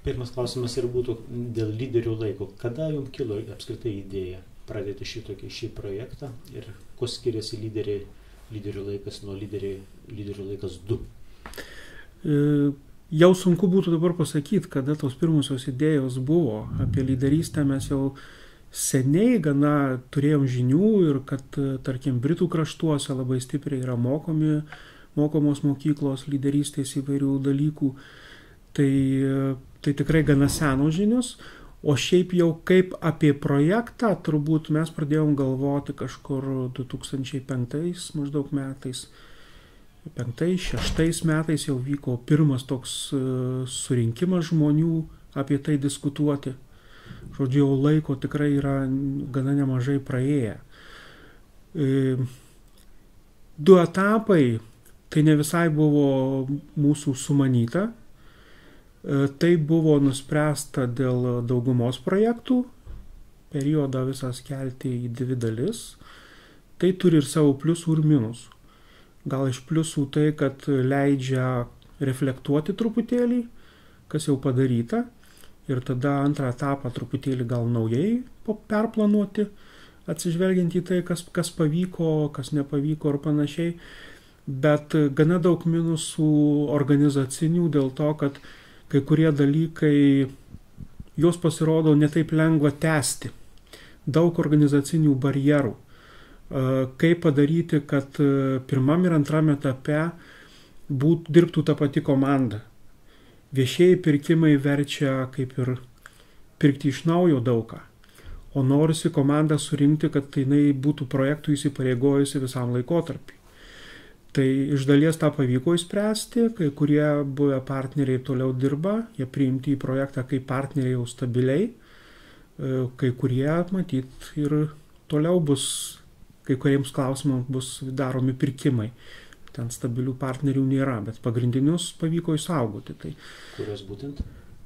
Pirmas klausimas ir būtų dėl lyderių laiko. Kada jums kilo apskritai idėja pradėti šį projektą ir kuo skiriasi lyderių laikas nuo lyderių laikas 2? Jau sunku būtų dabar pasakyti, kada tos pirmosios idėjos buvo. Apie lyderystę mes jau seniai gana turėjom žinių ir kad, tarkim, Britų kraštuose labai stipriai yra mokomos mokyklos lyderystės įvairių dalykų. Tai tikrai gana senos žinios. O šiaip jau kaip apie projektą, turbūt mes pradėjom galvoti kažkur 2005 maždaug metais. 5-6 metais jau vyko pirmas toks surinkimas žmonių apie tai diskutuoti. Žodžiu, jau laiko tikrai yra gana nemažai praėję. 2 etapai, tai ne visai buvo mūsų sumanyta. Tai buvo nuspręsta dėl daugumos projektų, periodą visą skelti į 2 dalis. Tai turi ir savo pliusų ir minusų. Gal iš pliusų tai, kad leidžia reflektuoti truputėlį, kas jau padaryta, ir tada antrą etapą truputėlį gal naujai perplanuoti, atsižvelgiant į tai, kas pavyko, kas nepavyko ir panašiai. Bet gana daug minusų organizacinių dėl to, kad kai kurie dalykai, jos pasirodo netaip lengva tęsti. Daug organizacinių barjerų. Kaip padaryti, kad pirmam ir antram etape dirbtų ta pati komanda. Viešieji pirkimai verčia kaip ir pirkti iš naujo daugą, o norisi komandą surinkti, kad jinai būtų projektų įsipareigojusi visam laikotarpiui. Tai iš dalies tą pavyko išspręsti, kai kurie buvę partneriai toliau dirba, jie priimti į projektą kaip partneriai jau stabiliai, kai kurie, matyt, ir toliau kai kuriems klausimams bus daromi pirkimai. Ten stabilių partnerių nėra, bet pagrindinius pavyko išsaugoti. Tai, kurios būtent?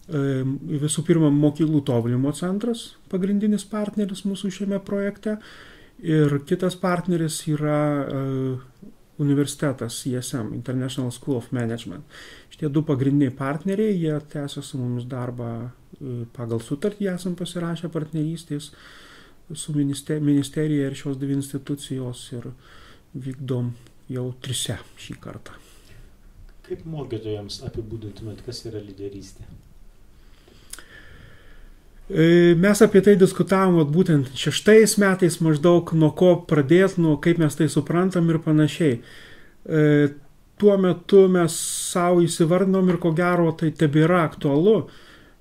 Visų pirma, mokyklų tobulinimo centras, pagrindinis partneris mūsų šiame projekte, ir kitas partneris yra universitetas ISM, International School of Management. Šitie 2 pagrindiniai partneriai, jie tęsia su mumis darbą pagal sutartį, esam pasirašę partnerystės su ministerija ir šios 2 institucijos ir vykdom jau 3 šį kartą. Kaip mokytojams apibūdintumėt, kas yra lyderystė? Mes apie tai diskutavom būtent 6 metais maždaug, nuo ko pradėti, nuo kaip mes tai suprantam ir panašiai. Tuo metu mes savo įsivardinom ir ko gero tai tebėra aktualu.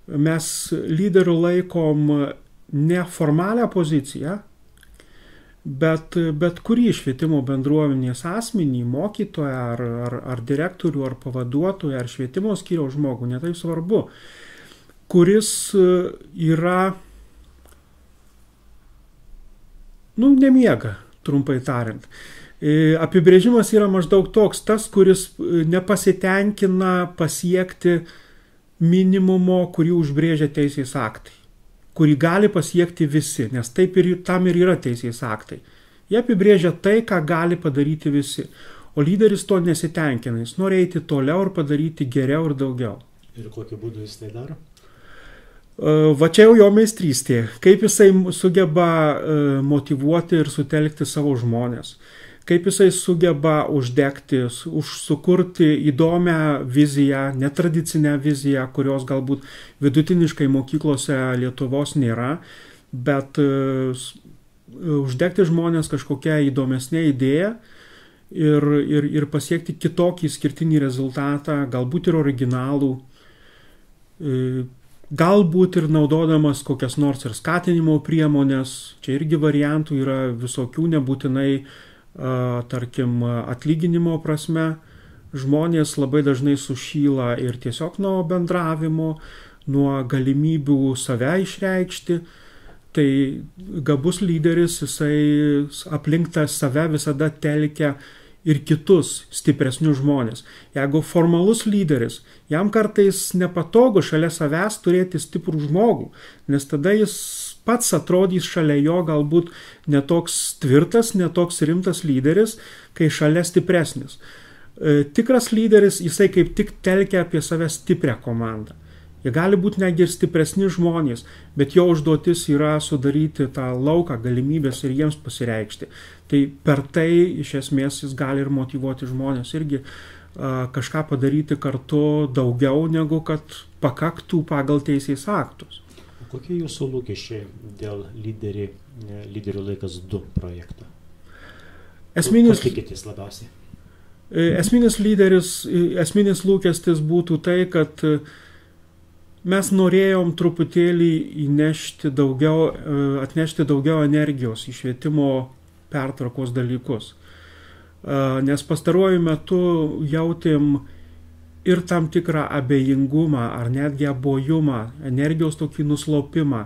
Mes lyderių laikom ne formalią poziciją, bet kurį švietimo bendruomenės asmenį, mokytoją ar direktorių, ar pavaduotoją, ar švietimo skyriaus žmogų, netai svarbu, kuris yra, nemiega, trumpai tariant. Apibrėžimas yra maždaug toks, tas, kuris nepasitenkina pasiekti minimumo, kurį užbrėžia teisės aktai, kurį gali pasiekti visi, nes tam ir yra teisės aktai. Jie apibrėžia tai, ką gali padaryti visi, o lyderis to nesitenkina, jis nori eiti toliau ir padaryti geriau ir daugiau. Ir kokiu būdu jis tai daro? Va čia jau jo meistrystė, kaip jisai sugeba motyvuoti ir sutelkti savo žmonės, kaip jisai sugeba uždegti, sukurti įdomią viziją, netradicinę viziją, kurios galbūt vidutiniškai mokyklose Lietuvos nėra, bet uždegti žmonės kažkokią įdomesnę idėją ir pasiekti kitokį skirtinį rezultatą, galbūt ir originalų, galbūt ir naudodamas kokias nors ir skatinimo priemonės. Čia irgi variantų yra visokių, nebūtinai tarkim atlyginimo prasme. Žmonės labai dažnai sušyla ir tiesiog nuo bendravimo, nuo galimybių save išreikšti. Tai gabus lyderis, jisai aplink tą save visada telkia ir kitus stipresnius žmonės. Jeigu formalus lyderis, jam kartais nepatogu šalia savęs turėti stiprų žmogų, nes tada jis pats atrodys šalia jo galbūt netoks tvirtas, netoks rimtas lyderis, kai šalia stipresnis. Tikras lyderis, jisai kaip tik telkia apie save stiprią komandą. Jie gali būti netgi ir stipresni žmonės, bet jo užduotis yra sudaryti tą lauką, galimybės ir jiems pasireikšti. Tai per tai iš esmės jis gali ir motyvuoti žmonės irgi kažką padaryti kartu daugiau, negu kad pakaktų pagal teisės aktus. Kokie jūsų lūkesčiai dėl lyderių laikas 2 projekto? Ko tikitės labiausiai? Esminis lūkestis būtų tai, kad mes norėjom truputėlį atnešti daugiau energijos į švietimo pertvarkos dalykus. Nes pastaruoju metu jautėm ir tam tikrą abejingumą ar netgi abojumą, energijos tokį nuslopimą,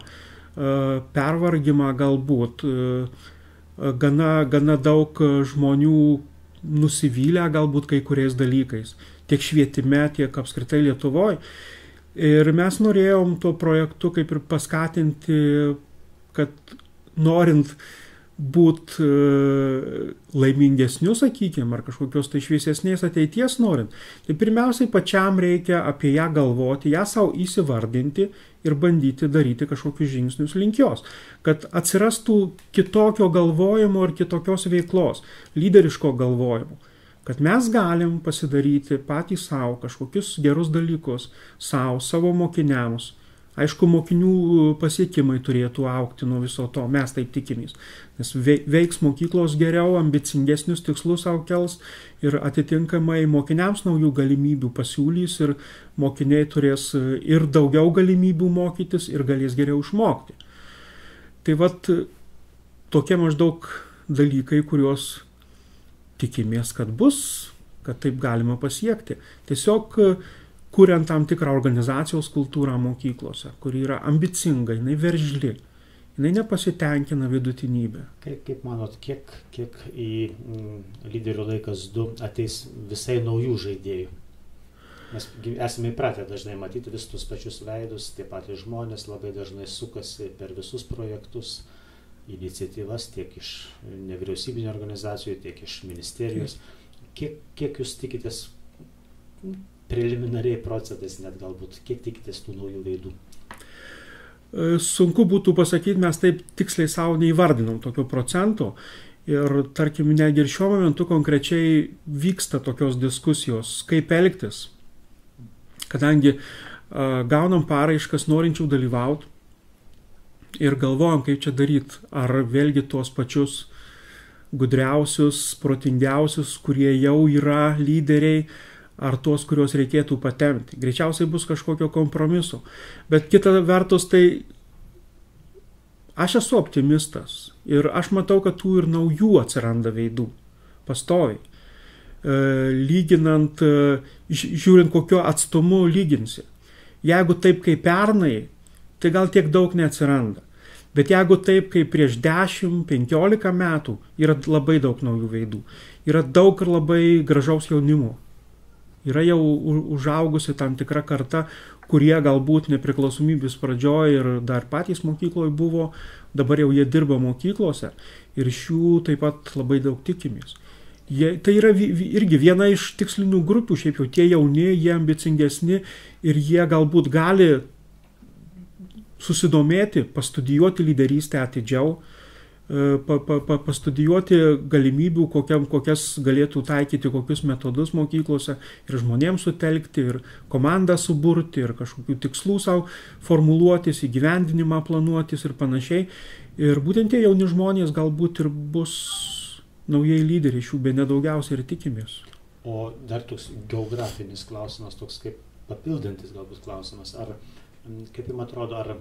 pervargimą galbūt. Gana daug žmonių nusivylę galbūt kai kuriais dalykais, tiek švietime, tiek apskritai Lietuvoje. Ir mes norėjom tuo projektu kaip ir paskatinti, kad norint būti laimingesniu, sakykime, ar kažkokios tai šviesesnės ateities norint, tai pirmiausiai pačiam reikia apie ją galvoti, ją savo įsivardinti ir bandyti daryti kažkokius žingsnius link jos, kad atsirastų kitokio galvojimo ir kitokios veiklos, lyderiško galvojimo, kad mes galim pasidaryti patys savo kažkokius gerus dalykus, savo mokiniams. Aišku, mokinių pasiekimai turėtų augti nuo viso to, mes taip tikimės, nes veiks mokyklos geriau, ambicingesnius tikslus savo kels ir atitinkamai mokiniams naujų galimybių pasiūlys ir mokiniai turės ir daugiau galimybių mokytis ir galės geriau išmokti. Tai vat tokie maždaug dalykai, kuriuos tikimės, kad bus, kad taip galima pasiekti. Tiesiog kuriant tam tikrą organizacijos kultūrą mokyklose, kuri yra ambicinga, jinai veržli, jinai nepasitenkina vidutinybę. Kaip manot, kiek į lyderių laikas 2 ateis visai naujų žaidėjų? Mes esame įpratę dažnai matyti vis tus pačius veidus, tie patys žmonės labai dažnai sukasi per visus projektus, iniciatyvas tiek iš nevyriausybinių organizacijų, tiek iš ministerijos. Kiek jūs tikitės preliminariai procentais net galbūt, kiek tikitės tų naujų veidų? Sunku būtų pasakyti, mes taip tiksliai savo neįvardinom tokio procento ir tarkim, netgi ir šiuo momentu konkrečiai vyksta tokios diskusijos, kaip elgtis, kadangi gaunam paraiškas norinčių dalyvauti ir galvojam, kaip čia daryti, ar vėlgi tuos pačius gudriausius, protingiausius, kurie jau yra lyderiai, ar tuos, kuriuos reikėtų patempti. Greičiausiai bus kažkokio kompromiso. Bet kita vertus, tai aš esu optimistas ir aš matau, kad tų ir naujų atsiranda veidų pastoviai. Lyginant, žiūrint kokio atstumu lyginsi. Jeigu taip kaip pernai, tai gal tiek daug neatsiranda. Bet jeigu taip kaip prieš 10-15 metų, yra labai daug naujų veidų. Yra daug ir labai gražaus jaunimo. Yra jau užaugusi tam tikra karta, kurie galbūt nepriklausomybės pradžioje ir dar patys mokykloje buvo, dabar jau jie dirba mokyklose ir iš jų taip pat labai daug tikimės. Tai yra irgi viena iš tikslinių grupių, šiaip jau tie jauni, jie ambicingesni ir jie galbūt gali susidomėti, pastudijuoti lyderystę atidžiau, pastudijuoti galimybių, kokias galėtų taikyti, kokius metodus mokyklose ir žmonėms sutelkti, ir komandą suburti, ir kažkokių tikslų savo formuluotis, įgyvendinimą planuotis ir panašiai. Ir būtent tie jauni žmonės galbūt ir bus naujai lyderiai, šių bene daugiausiai ir tikimės. O dar toks geografinis klausimas, toks kaip papildantis galbūt klausimas. Kaip jums atrodo, ar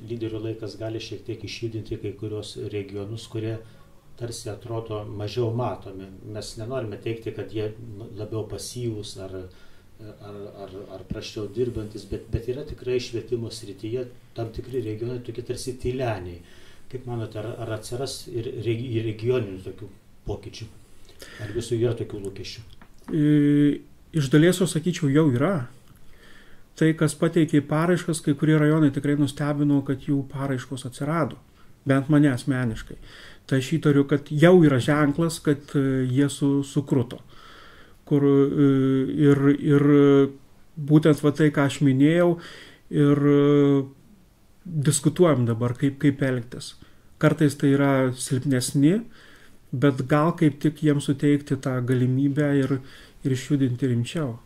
lyderių laikas gali šiek tiek išjudinti kai kurios regionus, kurie tarsi atrodo mažiau matomi? Mes nenorime teikti, kad jie labiau pasyvūs ar prasčiau dirbantis, bet yra tikrai švietimo srityje tam tikri regionai tokie tarsi tyleniai. Kaip manote, ar atsiras ir regioninių tokių pokyčių? Ar visų yra tokių lūkesčių? Iš dalies, sakyčiau, jau yra. Tai, kas pateikė paraiškas, kai kurie rajonai tikrai nustebino, kad jų paraiškos atsirado, bent mane asmeniškai. Tai aš įtariu, kad jau yra ženklas, kad jie sukruto. Ir būtent va tai, ką aš minėjau, ir diskutuojam dabar, kaip elgtis. Kartais tai yra silpnesni, bet gal kaip tik jiems suteikti tą galimybę ir išjudinti rimčiau.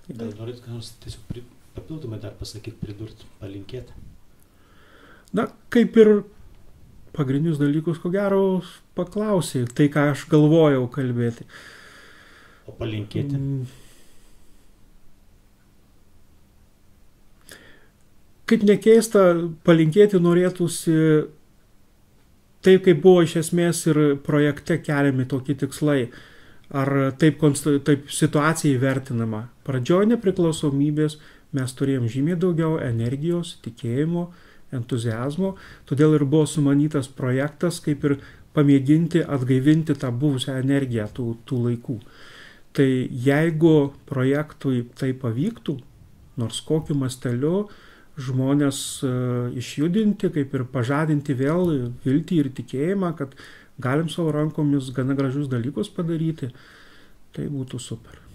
Gal norit ką nors tiesiog papildomai dar pasakyti, pridurti, palinkėti? Na, kaip ir pagrindinius dalykus, ko gero, paklausai, tai ką aš galvojau kalbėti. O palinkėti? Kaip nekeista, palinkėti norėtųsi taip, kaip buvo iš esmės ir projekte keliami tokie tikslai. Ar taip situacija įvertinama. Pradžioje nepriklausomybės mes turėjom žymiai daugiau energijos, tikėjimo, entuziazmo, todėl ir buvo sumanytas projektas, kaip ir pamėginti atgaivinti tą buvusią energiją tų laikų. Tai jeigu projektui tai pavyktų, nors kokiu masteliu, žmonės išjudinti, kaip ir pažadinti vėl viltį ir tikėjimą, kad galim savo rankomis gana gražius dalykus padaryti, tai būtų super.